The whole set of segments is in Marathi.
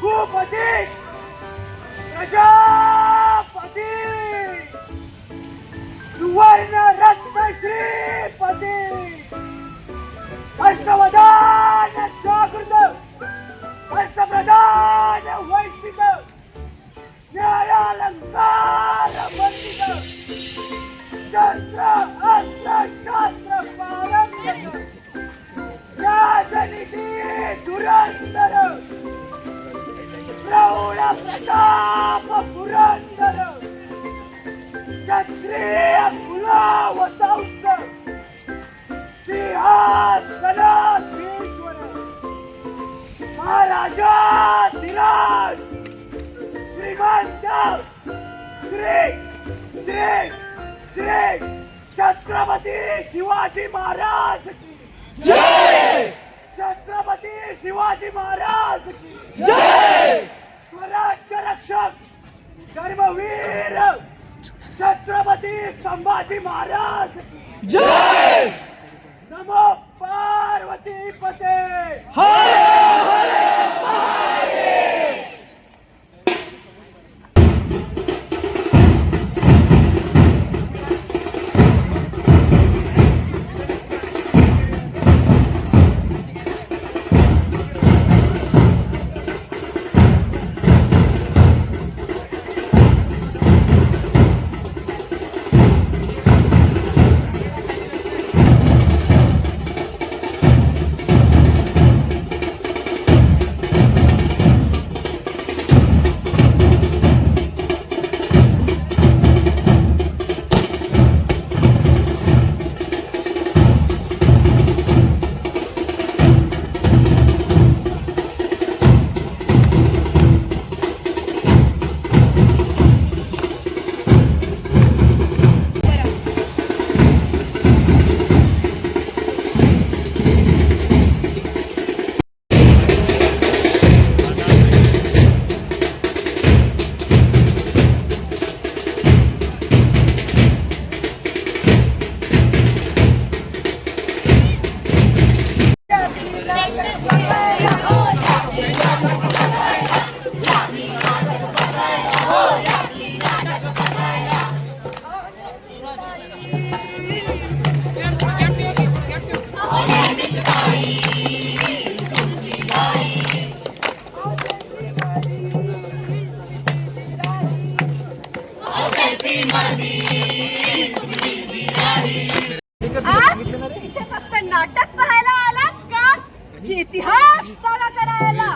भूपती प्रजापती सुवर्ण रत्न श्रीपती अष्टवदान जागृत अष्टप्रधान वैश्विक न्यायालंकार मंडित शस्त्र अस्त्र शास्त्र पारंगत राजनीती धुरंधर प्रौढ प्रताप पुरंदर क्षत्रिय कुलावतंस सिंहासनाधीश्वर महाराजाधिराज श्रीमंत श्री श्री श्री छत्रपती शिवाजी महाराज की जय। छत्रपती शिवाजी महाराज की जय। स्वराज्य रक्षक धर्मवीर छत्रपती संभाजी महाराज की जय। नमो पार्वती पते हर हर महादेव। नाटक पाहायला आलात का की इतिहास जागा करायला?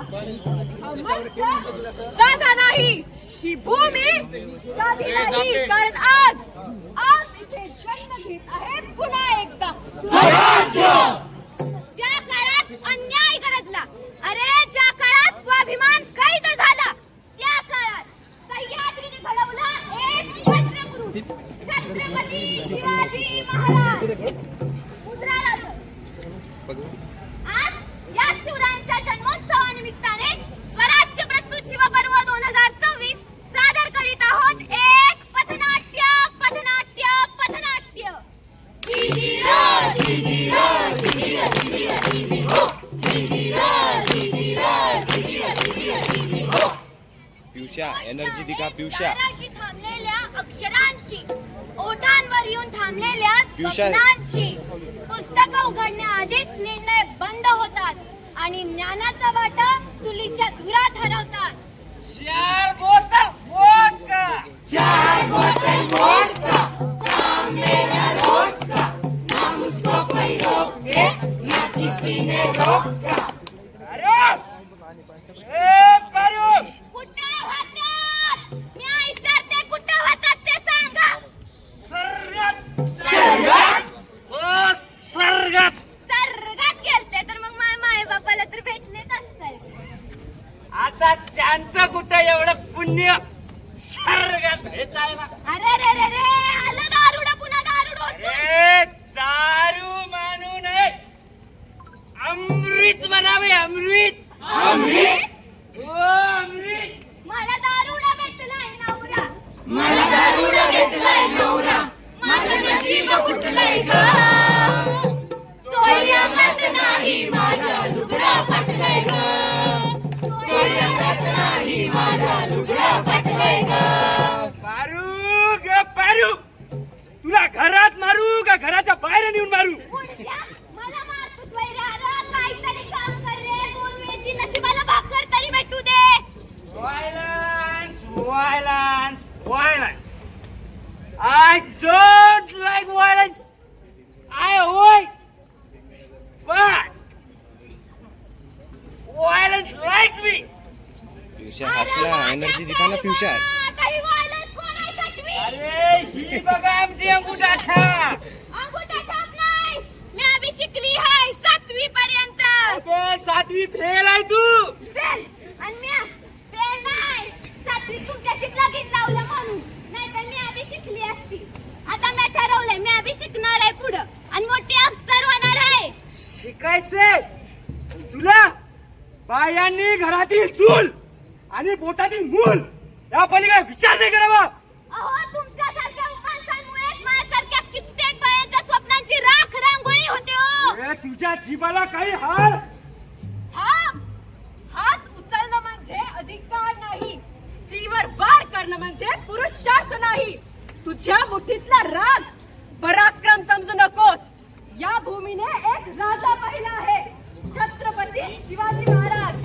साधा नाही ही भूमी साधी नाही, कारण आज इथे जन्म घेत आहे पुन्हा एकदा स्वराज्य। ज्या काळात अन्याय गरजला, अरे ज्या काळात स्वाभिमान कैद झाला, त्या काळात सह्याद्रीने घडवला एक छत्रपुर छत्रपती शिवाजी महाराज। आज या शिवरायांच्या जन्मोत्सवानिमित्ताने स्वराज्य प्रस्तुत शिवपर्व 2026 सादर करीत आहोत एक पथनाट्य पथनाट्य पथनाट्य। पियुषा एनर्जी दिखा पियुषा। थांबलेल्या अक्षरांची, ओठांवर येऊन थांबलेल्या स्वप्नांची पुस्तकं उघडण्याआधीच निर्णय बंद होतात आणि ज्ञानाचा वाटा तुलीच्या धुरात हरवतात। 4 बोतल वोडका, 4 बोतल वोडका, काम मेरा रोज का, ना मुझको कोई रोके, ना किसी ने रोका। कुठे होतात? मी विचारते कुठे होतात ते सांगा। सर्गात गेलते तर मग माय बापाला तर भेटलेच असतात। आता त्यांचं कुठं एवढं पुण्य सर्गात भेटायला? अरे रे रे रे, आलं दारुडा पुन्हा दारुड होतो। दारू मानू नये, अमृत म्हणावे, अमृत। अमृत? हो अमृत। मला दारुडा भेटलाय नवरा, मला दारुडा भेटलाय नवरा, माझं नशीब फुटलंय ग। चोळी अंगात नाही माझं लुगडं फाटलंय ग, चोळी अंगात नाही नेऊन मारू. मुडद्या, मला मारतोस वैराला. काहीतरी काम कर रे. 2 वेळची नशिबाला भाकर तरी भेटू दे. Violence, violence, violence. I don't like violence. I avoid. But violence likes me. पियुष्या हसला. एनर्जी दिखा ना पियुष्या. काही violence कोण आहे सटवी? अरे ही बघा आमची अंगुठा छाप. अंगुठा छाप नाही. मी अभी शिकली आहे 7वी पर्यंत. अबे 7वी फेल आहे तू. फेल आणि मी फेल नाही. 7वी तुमच्याशी लगीन लावलं म्हणून. नाहीतर मी अभी शिकली असती. आता मी ठरवलंय मी अभी शिकणार आहे पुढं आणि मोठी अफसर होणार आहे. शिकायचंय तुला. बायांनी घरातील चूल आणि पोटातील मूल या पलीकडे विचार नाही करावा. अहो तुमच्यासारख्या माणसांमुळेच माझ्यासारख्या कित्येक बायांच्या स्वप्नांची राख रांगोळी होते हो. ए, तुझ्या जीवाला काही हाल. थांब. हात उचलणं म्हणजे अधिकार नाही. स्त्रीवर वार करणं म्हणजे पुरुषार्थ नाही. तुझ्या मुठीतला राग पराक्रम समजू नकोस. या भूमीने एक राजा पाहिला आहे, छत्रपती शिवाजी महाराज,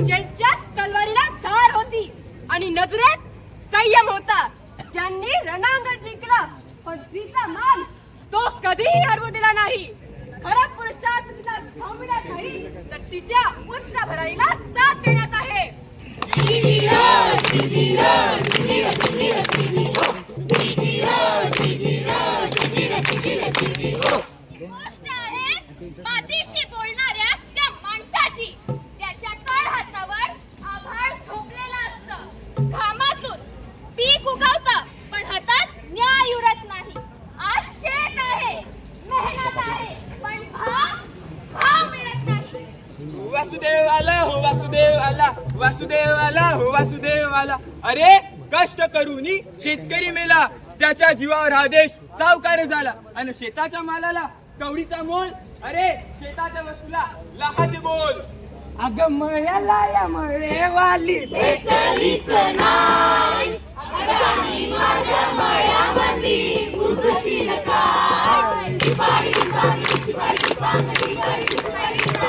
ज्यांच्यात तलवारीला धार होती आणि नजरेत संयम होता, ज्यांनी रणांगण जिंकला, पण स्त्रीचा मान तो कधीही हरवू दिला नाही. खरा पुरुषार्थ तिला थांबविण्यात नाही तर तिच्या उच्च भराईला साथ देण्यात आहे. गोष्ट आहे मातीशी बोलणाऱ्या त्या माणसाची, ज्याच्या तळ हातावर आभाळ झोपलेलं असतं. घामातून पीक उगवतं पण हातात न्याय उरत नाही. आज शेत आहे, मेहनत आहे, पण भाव मिळत नाही. वासुदेव आला हो वासुदेव आला. वासुदेव आला हो वासुदेव आला. अरे कष्ट करूनी शेतकरी मेला. त्याच्या जीवावर हा देश सावकार झाला आणि शेताच्या मालाला कवडीचा मोल. अरे शेताच्या वस्तूला लाखाचे बोल. अगं मळ्याला या मळेवाली भेटलीच नाही. अगं माझ्या मळ्यामध्ये घुसशील काय? पाणी पांगडी पाणी पांगडी पाणी पांगडी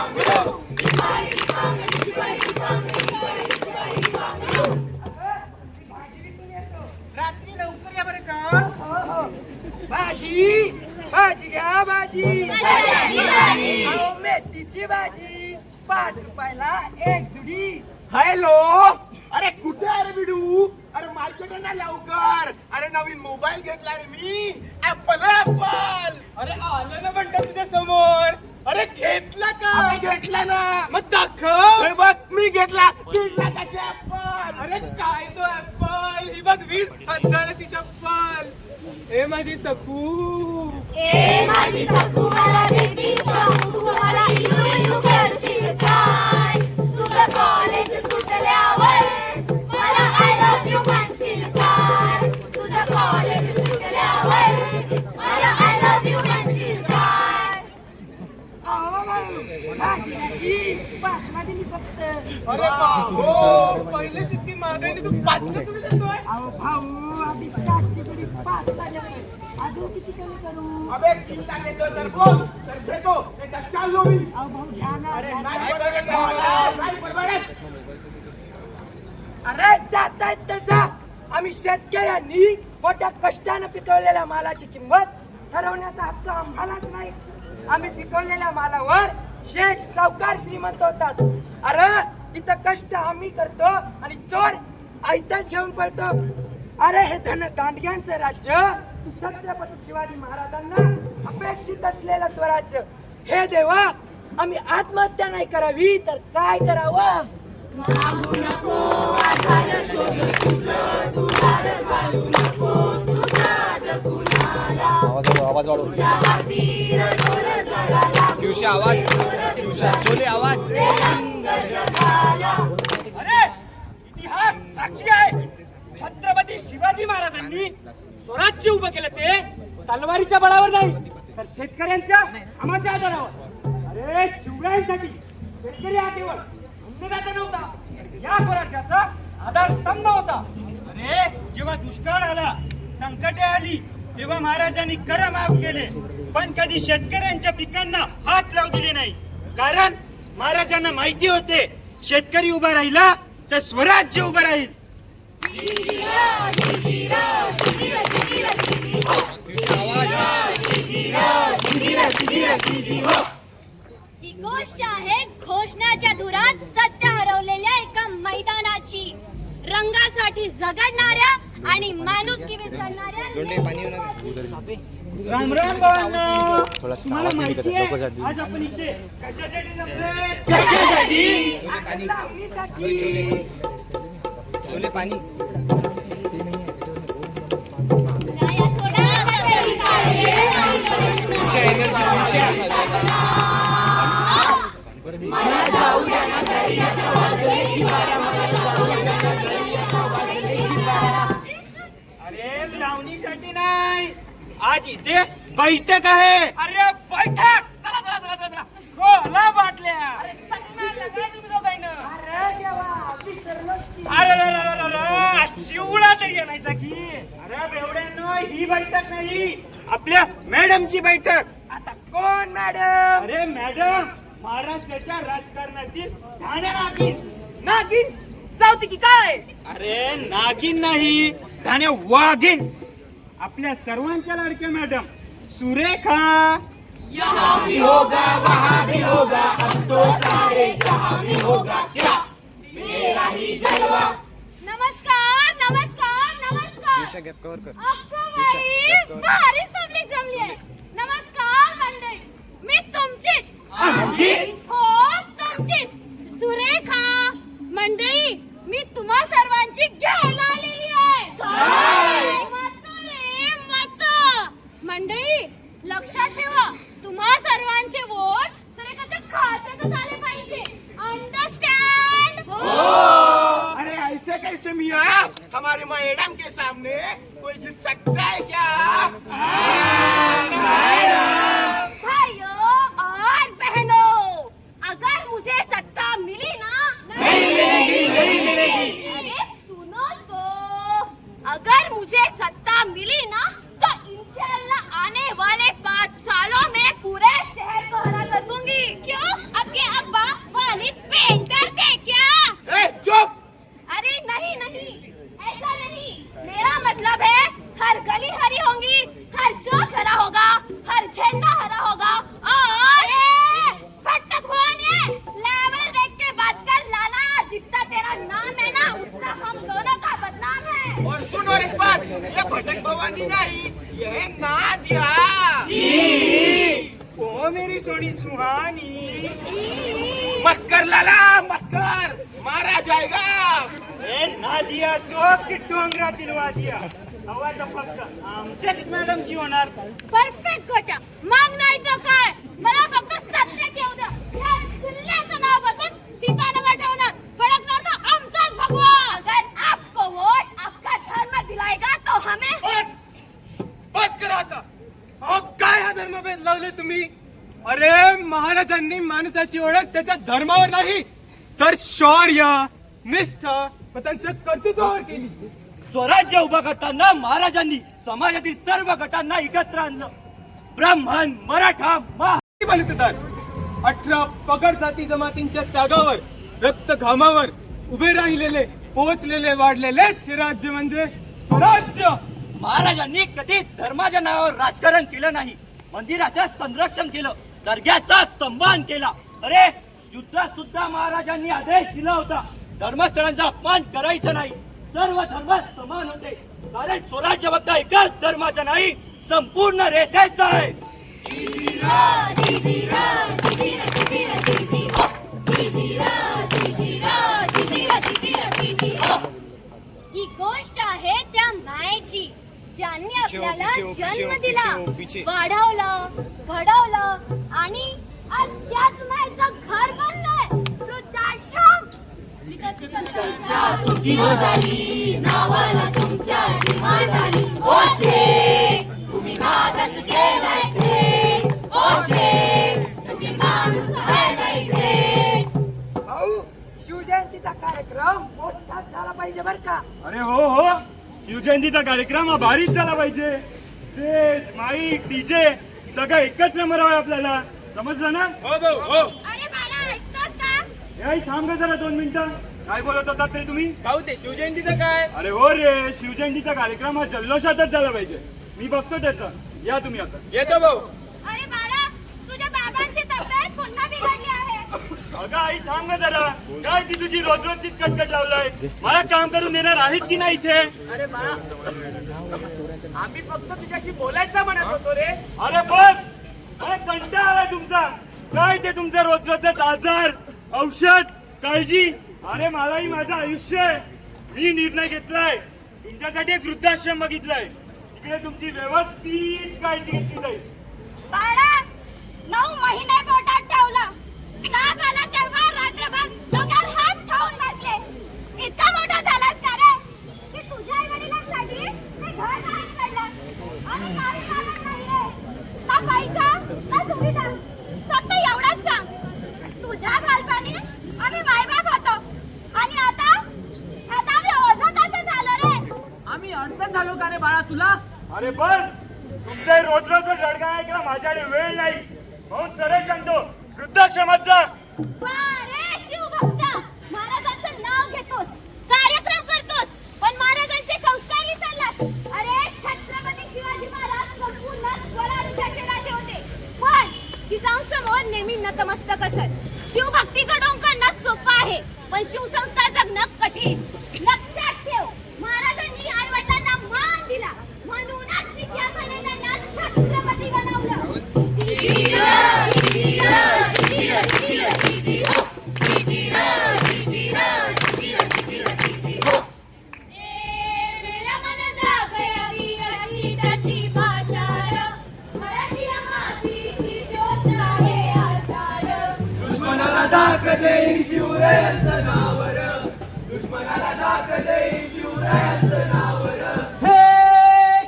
रात्री लवकर या बरं का. भाजी भाजी घ्या भाजी. अहो, मेथीची भाजी 5 रुपयाला 1 जुडी. हॅलो. अरे कुठे आहे रे बिडू? अरे मार्केटला ना लवकर. अरे नवीन मोबाईल घेतला रे मी. ऍपल. अरे आलं ना म्हणतात तुझ्या समोर. अरे घेतला का? घेतला ना. मग दाखव. हे बघ मी घेतला 3 लाखाचे ऍपल. अरे काय तो ऍपल. ही बघ 20,000ची चप्पल. ए माझी सकू. ए माझी सकू मला देतीस का? तू मला इलू इलू करशील काय? तुझं कॉलेज सुटल्यावर मला आय लव्ह यू म्हणशील काय? तुझं कॉलेज सुटल्यावर मला आय लव्ह यू म्हणशील काय? अरे बाबो पहिलेच इतकी महागाईने तू 5 रुपये देतोय. अबे 3 टाकेतो तर बोल तर घेतो. नाही तर चाललो मी. अरे नाही परवडत मला. नाही परवडत. अरे जातायत तर जा. आम्ही शेतकऱ्यांनी मोठ्या कष्टानं पिकवलेल्या मालाची किंमत ठरवण्याचा हक्क आम्हालाच नाही. आम्ही पिकवलेल्या मालावर शेठ सावकार श्रीमंत होतात. अरे इथं कष्ट आम्ही करतो आणि चोर आयताच घेऊन पळतो. अरे हे धन दांडग्यांचं राज्य छत्रपती शिवाजी महाराजांना अपेक्षित असलेलं स्वराज्य. हे देवा आम्ही आत्महत्या नाही करावी तर काय करावं. मागू नको आधार शोधू तुझं. तू दार घालू नको तुझा कुणाला. आवाज वाढव. तुझ्या हाती रडोर जगाला. पियुष्या आवाज. पियुष्या छोले आवाज. रंग जगाला. अरे इतिहास साक्षी आहे. छत्रपती शिवाजी महाराजांनी स्वराज्य उभं केलं ते तलवारीच्या बळावर नाही तर शेतकऱ्यांच्या कामाच्या आधारावर. अरे शिवरायांसाठी शेतकरी हा केवळ अन्नदाता नव्हता, या स्वराज्याचा आधारस्तंभ होता. अरे जेव्हा दुष्काळ आला, संकटे आली, तेव्हा महाराजांनी कर माफ केले. पण कधी शेतकऱ्यांच्या पिकांना हात लावू दिले नाही. कारण महाराजांना माहिती होते शेतकरी उभा राहिला तर स्वराज्य उभं राहील. ही गोष्ट आहे घोषणाच्या धुरात सत्य हरवलेल्या एका मैदानाची. रंगासाठी झगडणाऱ्या आणि माणुसकी विसरणाऱ्या. राम राम भावांनो. तुम्हाला माहिती आहे आज आपण इथे कशासाठी जमलोय? छोले पाणी. अरे लावणीसाठी नाही, आज इथे बैठक आहे. अरे बैठक, चला चला चला चला गोला बाटल्या. अरे शिवळा तरी आणायचा की. अरे बेवड्यांनो, ही बैठक नाही, आपल्या मॅडमची बैठक. आता कोण मॅडम? अरे मॅडम, महाराष्ट्राच्या राजकारणातील ठाणे नागिन. नागिन जाऊती की काय? अरे नागिन नाही, ठाणे वाघीन. आपल्या सर्वांच्या लाडक्या मॅडम सुरेखा. नमस्कार नमस्कार नमस्कार. गॅप कव्हर कर. अगं बाई, भारीच पब्लिक जमली आहे. नमस्कार मंडळी, मी तुमचीच हो तुमचीच सुरेखा. मंडळी, मी तुम्हा सर्वांची घ्यायला आलेली आहे. मत रे मत. मंडळी, लक्षात ठेवा, तुम्हा सर्वांचे वोट सुरेखाच्या खात्यातच आले पाहिजे. अंडरस्टँड? अरे ऐसे कैसे मिया, हमारे मैडम के सामने कोई जीत सकता है क्या? भाइयों और बहनों, अगर मुझे सत्ता मिली ना, नहीं मिलेगी. अरे सुनो तो, अगर मुझे सत्ता मिली ना तो इंशाल्लाह आने वाले 5 सालों में पूरे शहर को हरा कर दूंगी. क्यों? आपके अब्बा वालिद पेंटर थे क्या? ए, चुप. अरे नहीं नहीं, ऐसा नहीं. मेरा मतलब है हर गली हरी होंगी, हर चौक हरा होगा, हर झंडा हरा होगा. और फटक लेवल देख के बात कर लाला. जितना तेरा नाम है ना, उतना हम दोनों का बदनाम है. और सुन और एक बात, ये भटक भवानी नहीं, ये है नादिया. ओ मेरी सोनी सुहानी. मत कर लाला, मत कर, मारा जाएगा. ए नादिया सोब की डोंगरातील वादिया. आवाज फक्त आमच्याच मॅडमची होणार. परफेक्ट गोट्या. मग नाही तर काय, मला फक्त सत्य ठेवू द्या. ह्या जिल्ह्याचं नाव बदलून सीतानगर ठेवणार. फडकणार तर आमचाच भगवा. अगर आपको वोट आपका धर्म दिलाएगा तो हमें. बस करा आता. अहो काय हा धर्मभेद लावले तुम्ही? अरे महाराजांनी माणसाची ओळख त्याच्या धर्मावर नाही तर शौर्य, निष्ठा व त्यांच्या कर्तृत्वावर केली. स्वराज्य उभा करताना महाराजांनी समाजातील सर्व गटांना एकत्र आणलं. ब्राह्मण, मराठा, बलिदान 18 पगड जाती जमातींच्या त्यागावर, रक्त घामावर उभे राहिलेले, पोहोचलेले, वाढलेलेच हे राज्य म्हणजे स्वराज्य. महाराजांनी कधीच धर्माच्या नावावर राजकारण केलं नाही. मंदिराचं संरक्षण केलं, दर्ग्याचा सन्मान केला. अरे युद्धात सुद्धा महाराजांनी आदेश दिला होता, धर्मस्थळांचा अपमान करायचा नाही. सर्व धर्म समान होते. कारण स्वराज्य फक्त एकाच धर्माचा नाही, संपूर्ण रेत्याचा आहे. ही गोष्ट आहे त्या मायेची, ज्यांनी आपल्याला जन्म दिला, वाढवलं, घडवलं आणि आज त्याच मायेचं घर बनलंय वृद्धाश्रम. तुमची झाली नावाला तुमच्या डिमांड आली. ओ शेख, तुम्ही भागच केलाय थेट. ओ शेख, तुम्ही माणूस व्हायला इथे. भाऊ, शिवजयंतीचा कार्यक्रम मोठाच झाला पाहिजे बर का. अरे हो हो, शिवजयंतीचा कार्यक्रम हा भारीच झाला पाहिजे. स्टेज, माईक, डीजे सगळं एकत्र मरावं आपल्याला, समजलं ना? हो भाऊ हो. अरे बाळा ऐकतोस का? हे आई थांब ग जरा 2 मिनिटं. काय बोलत होतात तरी तुम्ही? भाऊ ते शिवजयंतीचं काय? अरे हो रे, शिवजयंतीचा कार्यक्रम हा जल्लोषातच झाला पाहिजे. मी बघतो त्याचं. या तुम्ही आता. येतो भाऊ. अरे बाळा तुझ्या बाबांची तब्येत पुन्हा बिघडली आहे. अगं आई थांब ग जरा. काय ती तुझी रोज रोजचीच कटकट लावलाय? मला काम करून देणार आहेत की नाही इथे? अरे बाळा आम्ही फक्त तुझ्याशी बोलायचं म्हणत होतो रे. अरे बस, अरे कंटाळा आलाय तुमचा. काय ते तुमचं रोज रोजच आजार, औषध, काळजी. अरे मलाही माझं आयुष्य आहे. मी निर्णय घेतलाय, तुमच्यासाठी एक वृद्धाश्रम बघितलाय. तिकडे तुमची व्यवस्थित काळजी घेतली जाईल. बाळा 9 महिने पोटात ठेवलं. ताप आला तेव्हा रात्रभर डोक्यावर हात ठेवून बसले. इतका मोठा झालास का रे की तुझ्या आई वडिलांसाठी हे घर नाही पडलं. आणि काही कारण नाहीये. ना पैसा ना सुविधा. फक्त एवढंच सांग, तुझ्या बालपणी आम्ही मायबाप होतो आणि आता आम्ही ओझं कसं झालो रे? आम्ही अडचण झालो का रे बाळा तुला? अरे बस, तुमचं रोज रोज रडगा ऐकला माझ्याकडे वेळ नाही. म्हणून सरळ सांगतो, वृद्धाश्रमात जा. अरे शिवभक्त, महाराजांचं नाव घेतोस, कार्यक्रम करतोस, पण महाराजांचे संस्कार विसरलास. अरे छत्रपती शिवाजी महाराज संपूर्ण स्वराज्याचे राजे होते, पण जिजाऊंसमोर नेहमी नतमस्तक असत. शिवभक्तीचं डोंगरणं सोपं आहे, पण शिवसंस्कार जगणं कठीण. लक्षात ठेव, महाराजांनी आई-वडिलांना मान दिला, म्हणूनच इतिहासाने त्यांना छत्रपती बनवलं. दुश्मनाला दाख देई शिवरायांचं नावर, दुश्मनाला दाख देई शिवरायांचं नावर. हे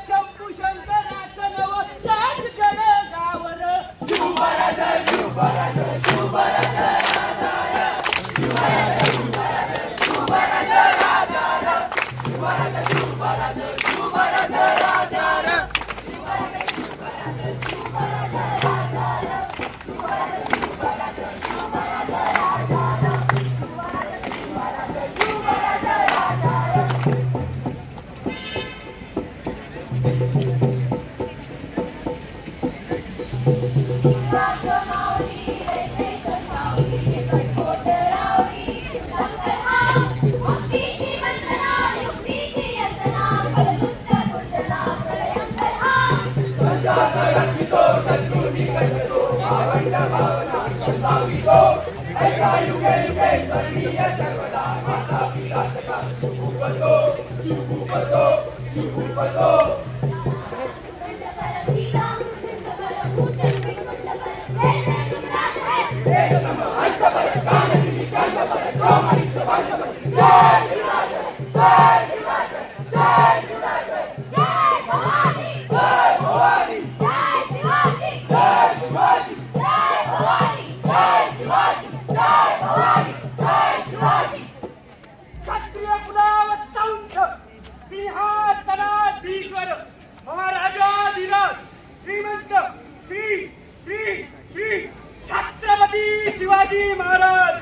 शंभू शंकराचं नव राजगड गावर. शिवबराज शिवबराज शिवबराज राजाला, शिवबराज शिवबराज शिवबराज राजाला, शिवबराज शिवबराज शिवबराज राजाला, शिवबराज शिवबराज शिवबराज राजाला, शिवबराज शिवबराज शिवबराज राजाला, शिवबराज शिवबराज शिवबराज राजाला. क्षत्रिय कुलावतंस सिंहासनाधीश्वर महाराजाधिराज श्रीमंत श्री श्री श्री छत्रपती शिवाजी महाराज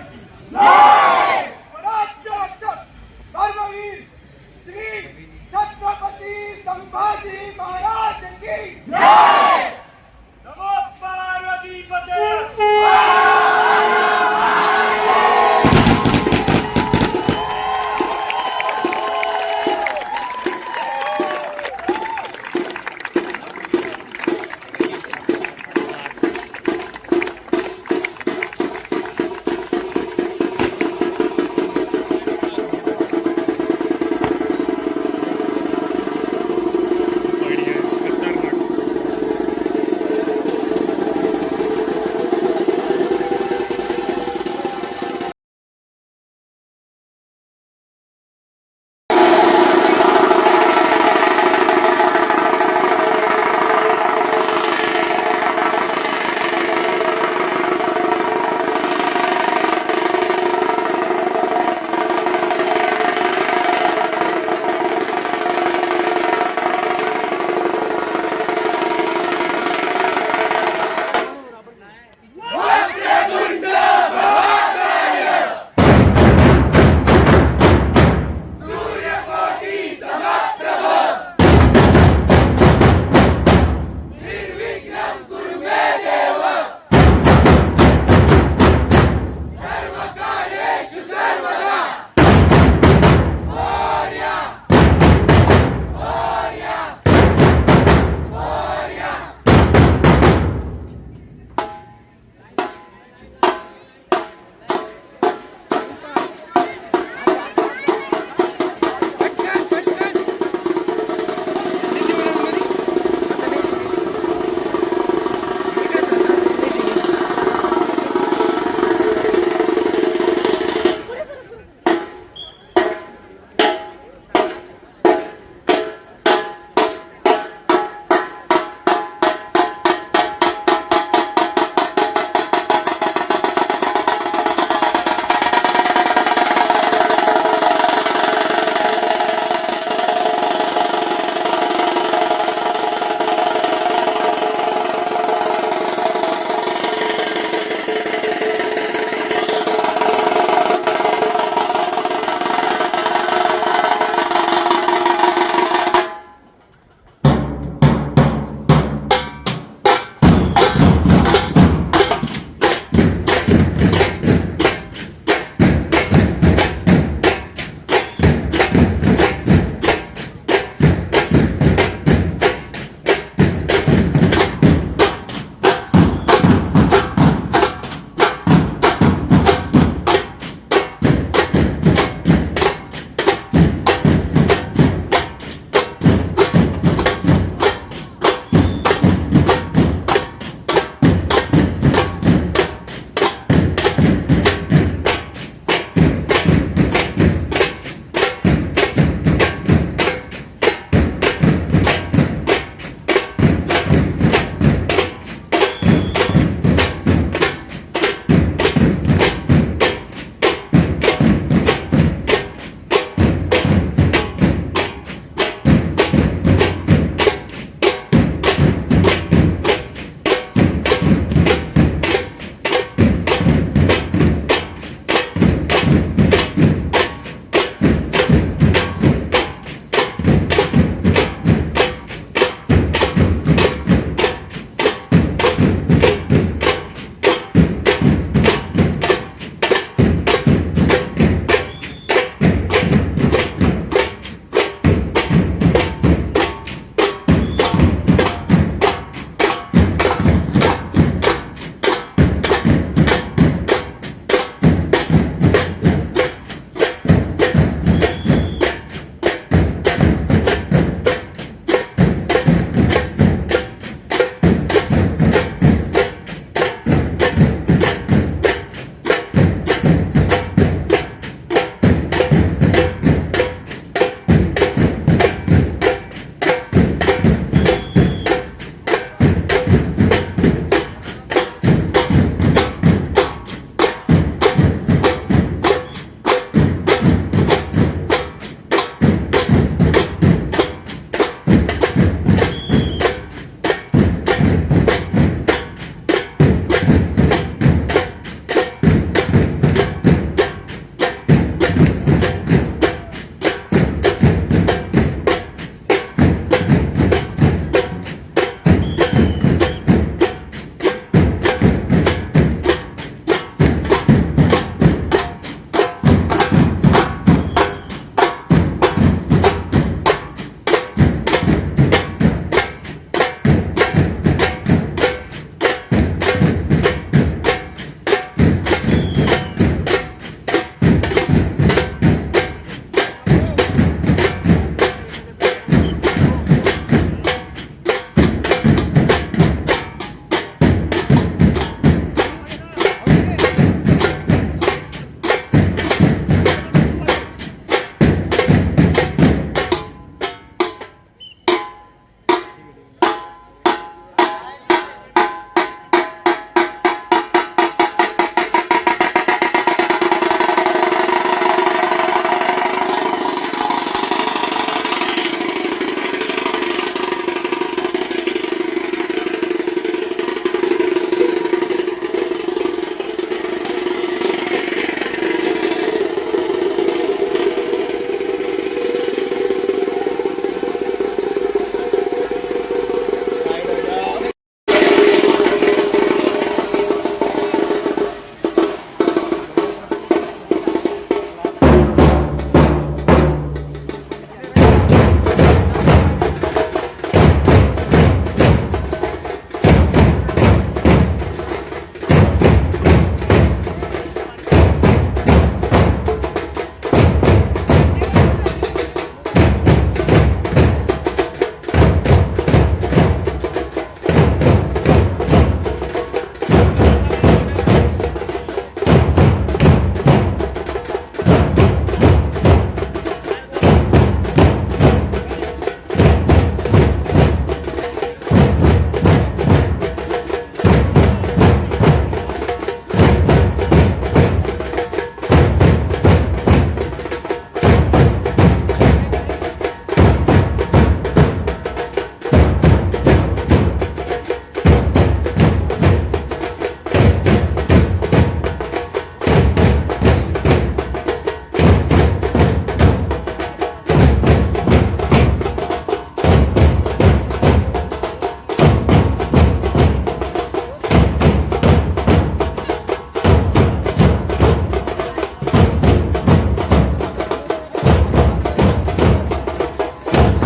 स्वराज्य रक्षक धर्मवीर श्री छत्रपती संभाजी महाराज की